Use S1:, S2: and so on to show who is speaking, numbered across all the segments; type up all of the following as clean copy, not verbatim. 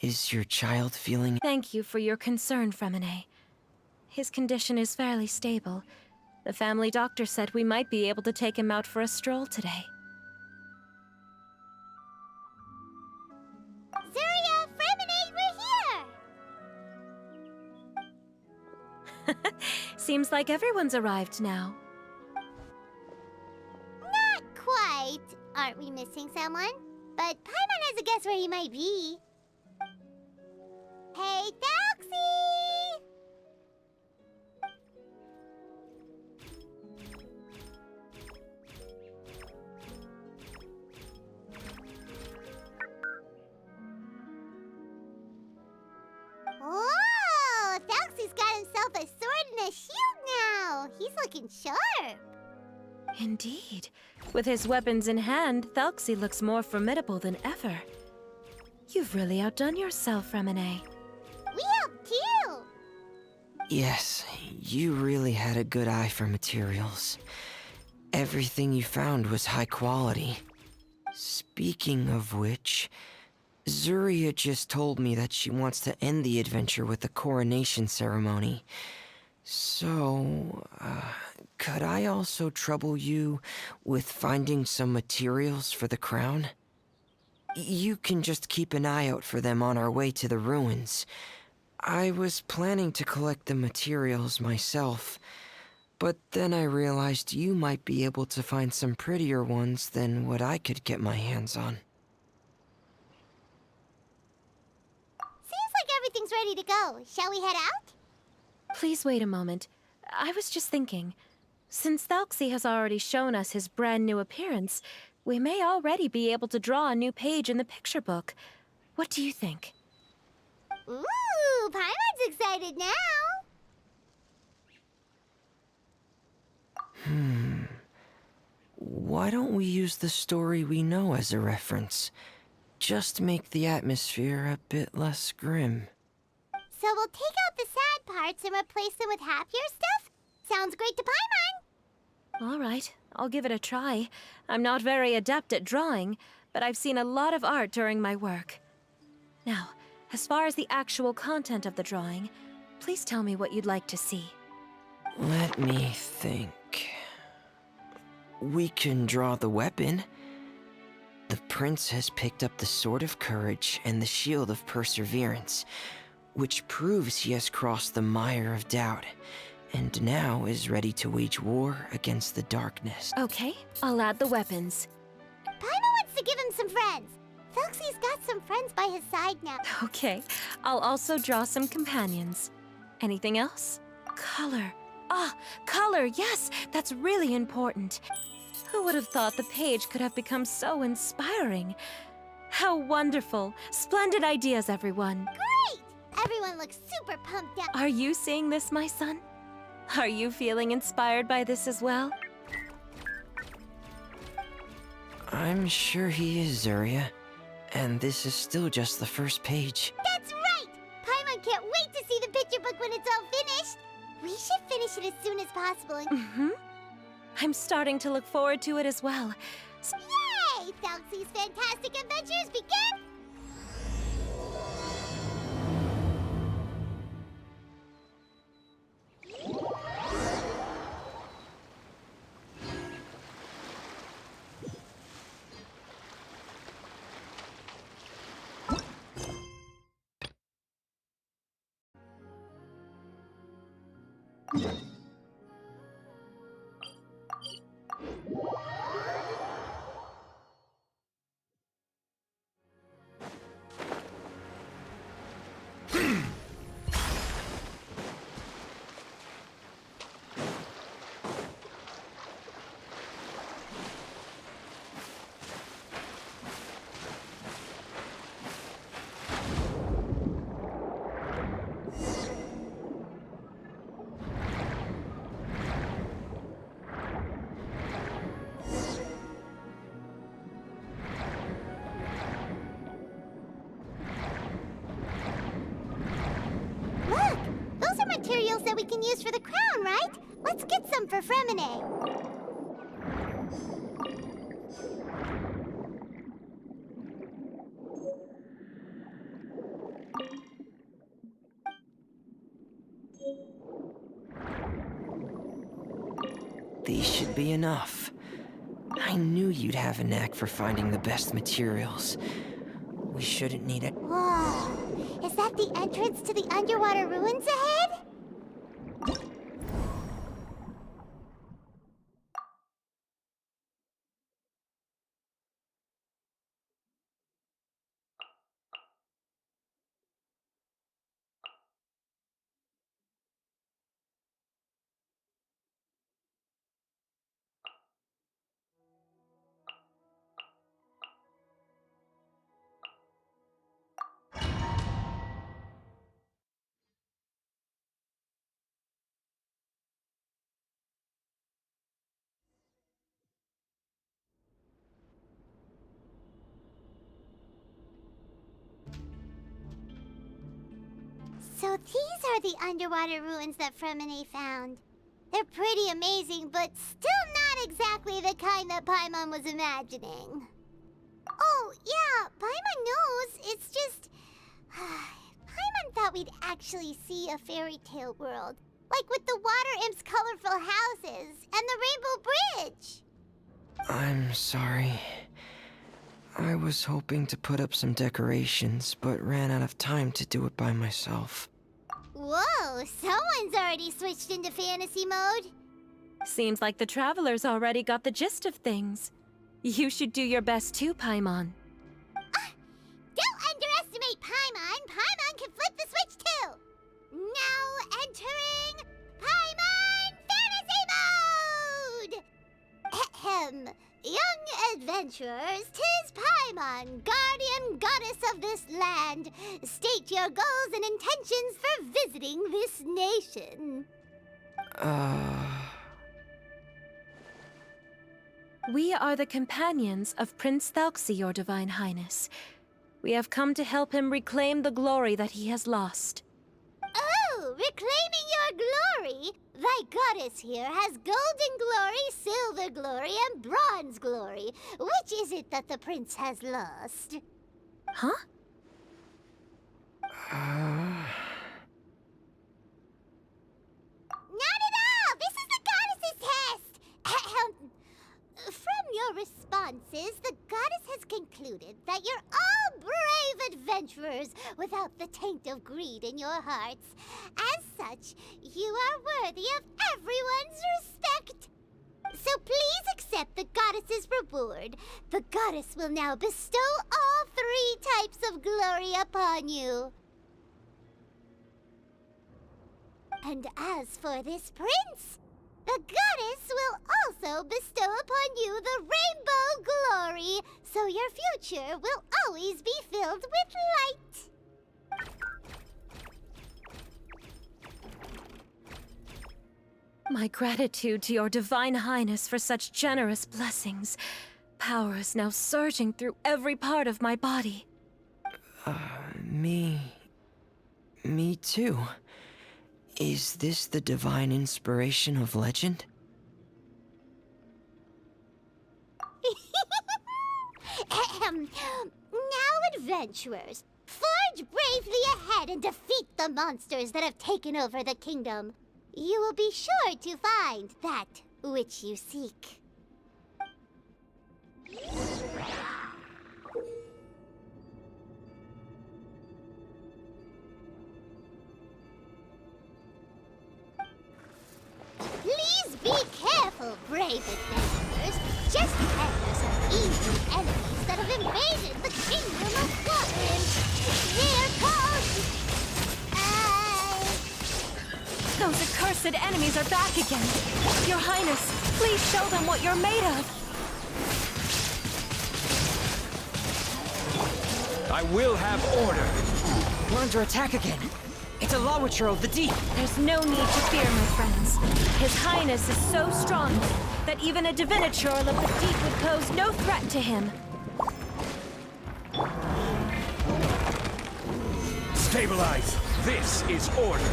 S1: Is your child feeling...
S2: Thank you for your concern, Fremine. His condition is fairly stable. The family doctor said we might be able to take him out for a stroll today.
S3: Zuria, Fremine, we're here!
S2: Seems like everyone's arrived now.
S3: Not quite. Aren't we missing someone? But Paimon has a guess where he might be. Hey, Thalxie! Oh, Thalxie's got himself a sword and a shield now. He's looking sharp.
S2: Indeed. With his weapons in hand, Thalxie looks more formidable than ever. You've really outdone yourself, Fremine.
S3: We helped too.
S1: Yes, you really had a good eye for materials. Everything you found was high quality. Speaking of which, Zuria just told me that she wants to end the adventure with a coronation ceremony. So, could I also trouble you with finding some materials for the crown? You can just keep an eye out for them on our way to the ruins. I was planning to collect the materials myself, but then I realized you might be able to find some prettier ones than what I could get my hands on.
S3: Seems like everything's ready to go. Shall we head out?
S2: Please wait a moment. I was just thinking. Since Thalxie has already shown us his brand new appearance, we may already be able to draw a new page in the picture book. What do you think?
S3: Ooh, Paimon's excited now.
S1: Why don't we use the story we know as a reference? Just make the atmosphere a bit less grim.
S3: So we'll take out the sad parts and replace them with happier stuff? Sounds great to Paimon.
S2: All right, I'll give it a try. I'm not very adept at drawing, but I've seen a lot of art during my work. Now, as far as the actual content of the drawing, please tell me what you'd like to see.
S1: Let me think. We can draw the weapon. The prince has picked up the Sword of Courage and the Shield of Perseverance, which proves he has crossed the mire of doubt, and now is ready to wage war against the darkness.
S2: Okay, I'll add the weapons.
S3: Paimon wants to give him some friends. Thalxie's got some friends by his side now.
S2: Okay, I'll also draw some companions. Anything else? Color. Ah, color, yes, that's really important. Who would have thought the page could have become so inspiring? How wonderful. Splendid ideas, everyone.
S3: Great! Everyone looks super pumped up.
S2: Are you seeing this, my son? Are you feeling inspired by this as well?
S1: I'm sure he is, Zuria. And this is still just the first page.
S3: That's right! Paimon can't wait to see the picture book when it's all finished. We should finish it as soon as possible.
S2: Mm-hmm. I'm starting to look forward to it as well.
S3: Yay! Thalxie's fantastic adventures begin! Look! Those are materials that we can use for the crown, right? Let's get some for Fremine.
S1: These should be enough. I knew you'd have a knack for finding the best materials. We shouldn't need it.
S3: Whoa! Is that the entrance to the underwater ruins ahead? So these are the underwater ruins that Fremine found. They're pretty amazing, but still not exactly the kind that Paimon was imagining. Oh, yeah, Paimon knows. It's just... Paimon thought we'd actually see a fairy tale world. Like with the water imp's colorful houses and the rainbow bridge.
S1: I'm sorry. I was hoping to put up some decorations, but ran out of time to do it by myself.
S3: Whoa, someone's already switched into fantasy mode.
S2: Seems like the travelers already got the gist of things. You should do your best too, Paimon.
S3: Don't underestimate Paimon. Paimon can flip the switch too. Now entering Paimon Fantasy Mode! Ahem. Young adventurers, 'tis Paimon, guardian goddess of this land. State your goals and intentions for visiting this nation.
S2: We are the companions of Prince Thalxi, your Divine Highness. We have come to help him reclaim the glory that he has lost.
S3: Oh, reclaiming your glory? Thy goddess here has golden glory, silver glory, and bronze glory. Which is it that the prince has lost?
S2: Huh?
S3: Not at all! This is the goddess's test! Ahem. From your responses, the goddess has concluded that you're all brave adventurers without the taint of greed in your hearts. As such, you are worthy of everyone's respect. So please accept the goddess's reward. The goddess will now bestow all 3 types of glory upon you. And as for this prince, the goddess will also bestow upon you the rainbow glory, so your future will always be filled with light.
S2: My gratitude to your Divine Highness for such generous blessings. Power is now surging through every part of my body.
S1: Me too. Is this the divine inspiration of legend?
S3: Now, adventurers, forge bravely ahead and defeat the monsters that have taken over the kingdom. You will be sure to find that which you seek. Please be careful, brave adventurers. Just ahead are some evil enemies that have invaded the kingdom of Water. Here comes...
S2: Those accursed enemies are back again. Your Highness, please show them what you're made of.
S4: I will have order.
S1: We're under attack again. It's a Lawitcher of the deep.
S2: There's no need to fear, my friends. His Highness is so strong that even a Diviniture of the deep would pose no threat to him.
S4: Stabilize. This is order.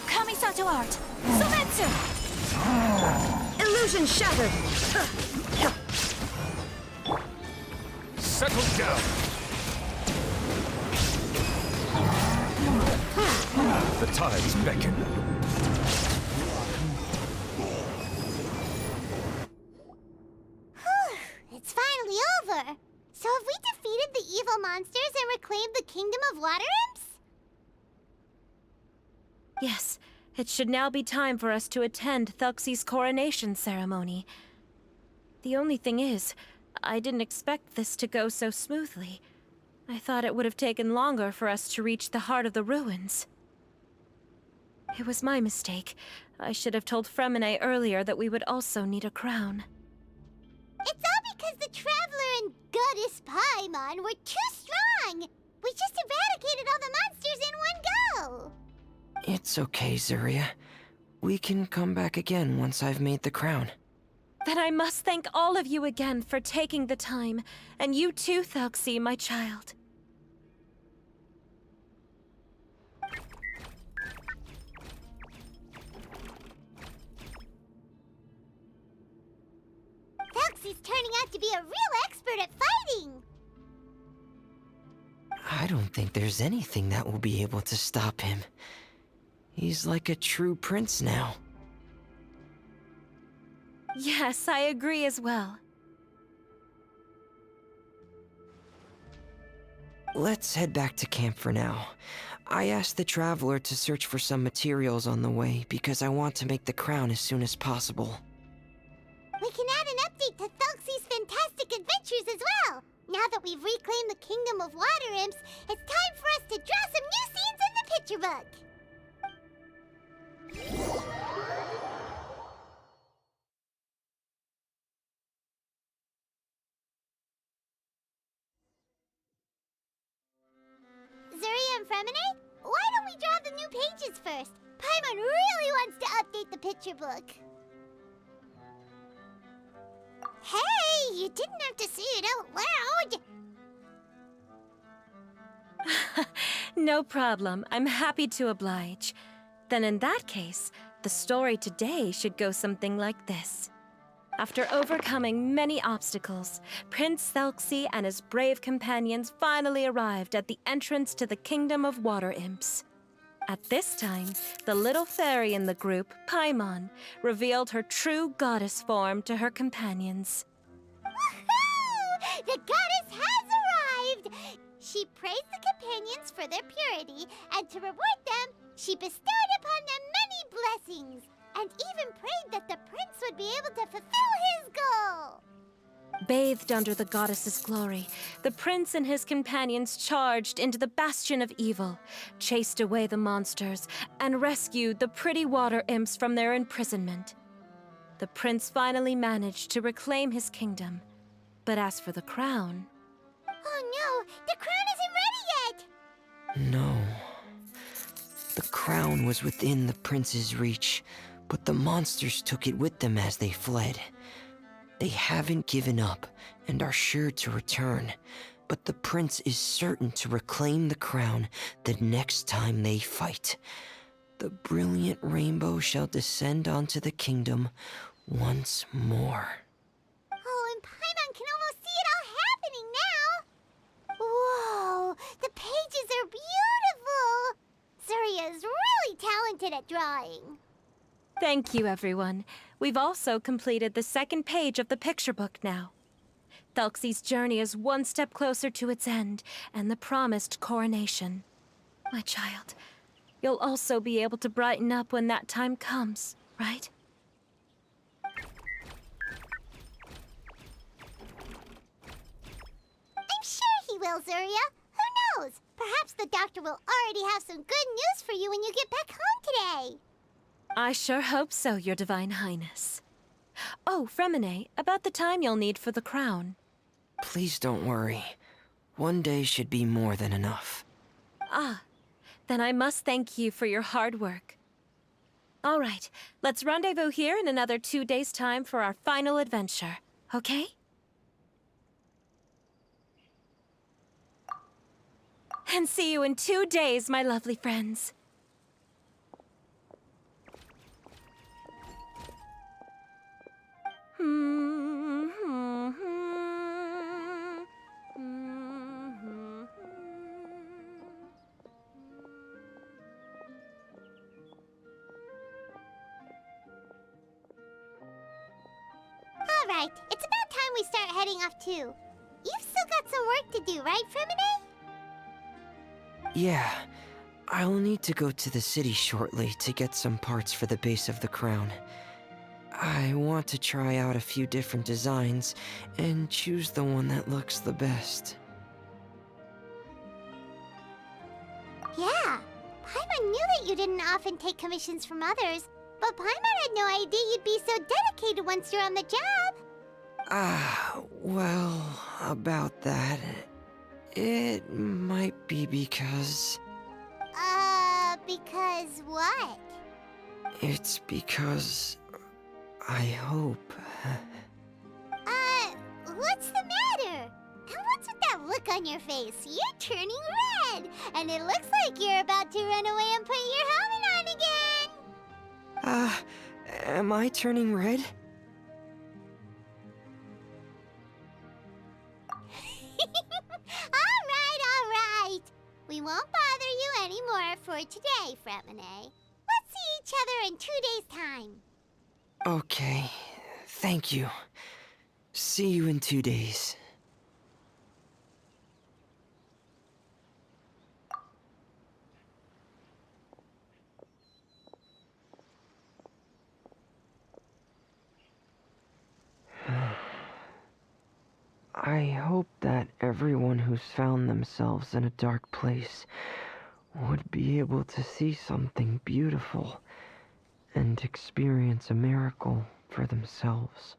S2: Kamisato art! Sometsu! Illusion shattered!
S4: Settle down. The tides beckon.
S3: Traveler! So have we defeated the evil monsters and reclaimed the Kingdom of Water Imps?
S2: Yes, it should now be time for us to attend Thelxie's coronation ceremony. The only thing is, I didn't expect this to go so smoothly. I thought it would have taken longer for us to reach the heart of the ruins. It was my mistake. I should have told Fremine earlier that we would also need a crown.
S3: It's all because the Traveler and Goddess Paimon were too strong! We just eradicated all the monsters in one go!
S1: It's okay, Zuria. We can come back again once I've made the crown.
S2: Then I must thank all of you again for taking the time, and you too, Thelxie, my child.
S3: Thelxie's turning out to be a real expert at fighting!
S1: I don't think there's anything that will be able to stop him. He's like a true prince now.
S2: Yes, I agree as well.
S1: Let's head back to camp for now. I asked the Traveler to search for some materials on the way because I want to make the crown as soon as possible.
S3: We can add an update to Thelxie's fantastic adventures as well! Now that we've reclaimed the Kingdom of Water Imps, it's time for us to draw some new scenes in the picture book! Zuria and Fremine, why don't we draw the new pages first? Paimon really wants to update the picture book. Hey, you didn't have to say it out loud!
S2: No problem. I'm happy to oblige. Then in that case, the story today should go something like this. After overcoming many obstacles, Prince Thelxie and his brave companions finally arrived at the entrance to the Kingdom of Water Imps. At this time, the little fairy in the group, Paimon, revealed her true goddess form to her companions.
S3: Woohoo! The goddess has arrived! She praised the companions for their purity, and to reward them, she bestowed upon them many blessings, and even prayed that the prince would be able to fulfill his goal!
S2: Bathed under the goddess's glory, the prince and his companions charged into the bastion of evil, chased away the monsters, and rescued the pretty water imps from their imprisonment. The prince finally managed to reclaim his kingdom. But as for the crown...
S3: Oh no! The crown isn't ready yet!
S1: No. The crown was within the prince's reach, but the monsters took it with them as they fled. They haven't given up and are sure to return, but the prince is certain to reclaim the crown the next time they fight. The brilliant rainbow shall descend onto the kingdom once more.
S3: Oh, and Paimon can almost see it all happening now! Whoa! The pages are beautiful! Zuria is really talented at drawing.
S2: Thank you, everyone. We've also completed the second page of the picture book now. Thelxie's journey is one step closer to its end, and the promised coronation. My child, you'll also be able to brighten up when that time comes, right?
S3: I'm sure he will, Zuria. Who knows? Perhaps the doctor will already have some good news for you when you get back home today.
S2: I sure hope so, Your Divine Highness. Oh, Fremine, about the time you'll need for the crown.
S1: Please don't worry. One day should be more than enough.
S2: Ah, then I must thank you for your hard work. All right, let's rendezvous here in another 2 days' time for our final adventure, okay? And see you in 2 days, my lovely friends.
S3: All right, it's about time we start heading off too. You've still got some work to do, right, Fremine?
S1: Yeah, I'll need to go to the city shortly to get some parts for the base of the crown. I want to try out a few different designs and choose the one that looks the best.
S3: Yeah, Paimon knew that you didn't often take commissions from others, but Paimon had no idea you'd be so dedicated once you're on the job.
S1: Well, about that, it might be because...
S3: Because what?
S1: It's because... I hope...
S3: What's the matter? And what's with that look on your face? You're turning red, and it looks like you're about to run away and put your helmet on again.
S1: Am I turning red?
S3: All right. We won't bother you anymore for today, Fremine. Let's see each other in 2 days' time.
S1: Okay, thank you. See you in 2 days. I hope that everyone who's found themselves in a dark place would be able to see something beautiful and experience a miracle for themselves.